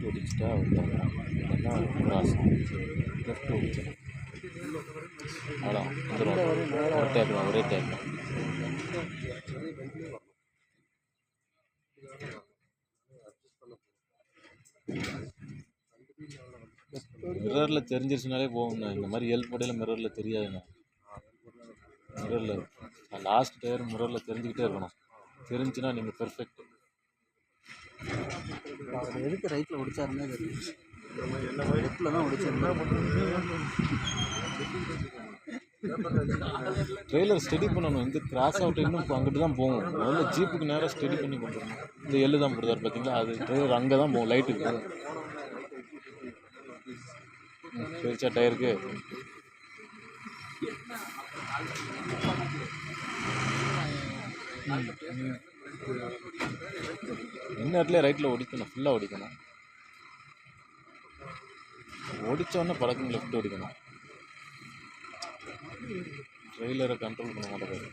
Left ஒடிச்சிட்டா இல்லைன்னா cross left ஒடிச்சிடும். அதான் ஒரு டேக் தான், ஒரே டேக் தான். மிரரில் தெரிஞ்சிருச்சுனாலே போகுங்கண்ணா. இந்த மாதிரி ஹெல்ப் மாடலில் மிரரில் தெரியாதுண்ணா. மிரரில் லாஸ்ட் டயர் மிரரில் தெரிஞ்சுக்கிட்டே இருக்கணும். தெரிஞ்சுன்னா நீங்கள் பெர்ஃபெக்ட். அவர் எதுக்கு ரைட்டில் ஒடிச்சாருன்னே தெரியும். லெஃப்டில் தான் ஒடிச்சிருந்தா. ட்ரெய்லர் ஸ்டெடி பண்ணணும். இந்த கிராஸ் அவுட் இன்னும் அங்கிட்டு தான் போகும். முதல்ல ஜீப்புக்கு நேராக ஸ்டெடி பண்ணி கொண்டு வரணும். இந்த எள்ளு தான் போடுறாரு பார்த்தீங்களா, அது ட்ரெய்லர் அங்கே தான் போகும், லைட்டுக்கு போகும். பெருச்சா டயருக்கு என்ன இடத்துல ரைட்டில் ஒடிக்கணும், ஃபுல்லாக ஒடிக்கணும். ஒடிச்சோடனே பழக்கம் லெஃப்ட் ஒடிக்கணும். ட்ரெய்லரை கண்ட்ரோல் பண்ண மாட்டேங்குது.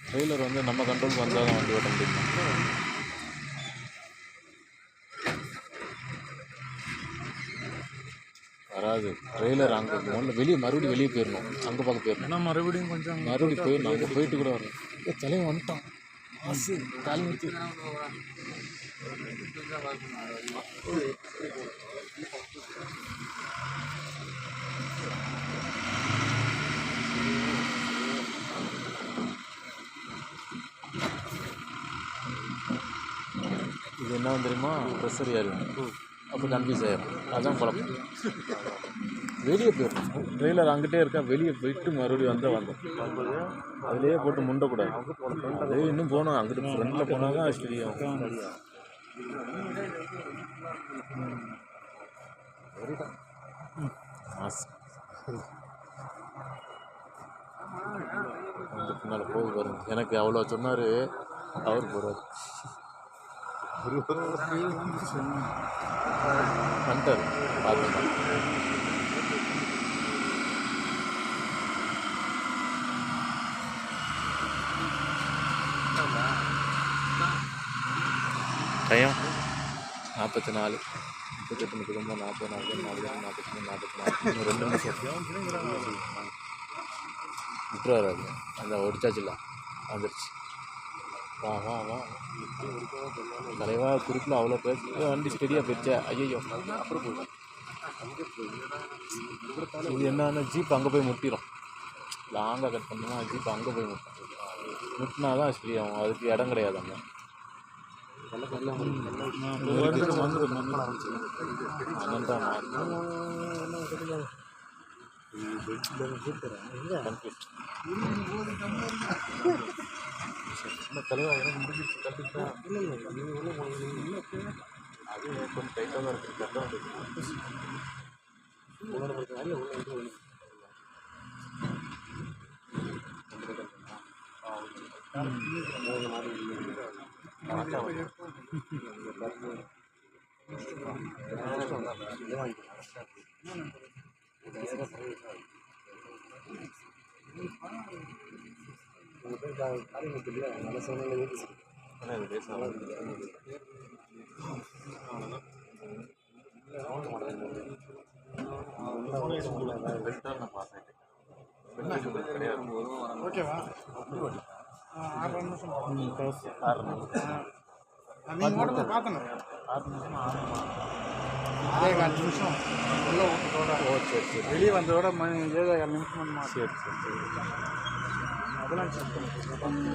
ட்ரெய்லர் வந்து நம்ம கண்ட்ரோலுக்கு வந்தால் தான் வண்டி ஓட்ட முடியும். வராது. ட்ரெய்லர் அங்கே முதல்ல வெளியே மறுபடியும் வெளியே போயிடணும். அங்கே பார்க்க போயிடணும். ஏன்னா மறுபடியும் போயிடணும். அங்கே போயிட்டு கூட வரணும். தலைவன் வந்துட்டான். பஸ்ஸு கால் வச்சு இது என்ன தெரியுமா, ப்ரெஷர் ஏறும். அப்போ கன்ஃபியூஸ் ஆயிடும். அதுதான் குழப்பம். வெளியே போயிடணும். ட்ரெய்லர் அங்கிட்டே இருக்கா, வெளியே போயிட்டு மறுபடியும் வந்தோம். அதுலேயே போட்டு முண்டக்கூடாது. அதே இன்னும் போகணும். அங்கிட்டு ஃப்ரெண்டில் போனால் தான் ஸ்டெடியும். பின்னால் போகுது பாருங்க. எனக்கு அவ்வளோ சொன்னார், அவர் போகிறார். ஹண்டர் பார்த்துக்கலாம். டைம் 44, 38, 39, 40, 40, 41, 43, 44, இன்னும் 2 நிமிஷம் விட்டுருவார். அது அந்த ஒடிச்சாச்சுல வந்துருச்சு. வா வா வா தலைவா, குறுக்கில் அவ்வளோ பேச வண்டி ஸ்டெடியாக போயிடுச்சா. ஐயோ, அப்புறம் போயிடும். இது என்னன்னா ஜீப் அங்கே போய் முட்டிடும். லாங்காக கட் பண்ணோம்னா ஜீப் அங்கே போய் முட்டினா தான் ஸ்டெடி ஆகும். அதுக்கு இடம் கிடையாது அங்கே. தலைவா எனக்கு முடிஞ்சிச்சு. கற்றுக்கிட்டா அது கொஞ்சம் டைட்டாக தான் இருக்குது. கரெக்டாக நல்ல சூழ்நிலை ஓகேவா? 6 நிமிஷம் பார்த்தேன். 6 நிமிஷம் 5 நிமிஷம் உள்ளே விட்டதோட சரி வெளியே வந்ததோட 7 நிமிஷம். சரி அதெல்லாம் செக் பண்ணி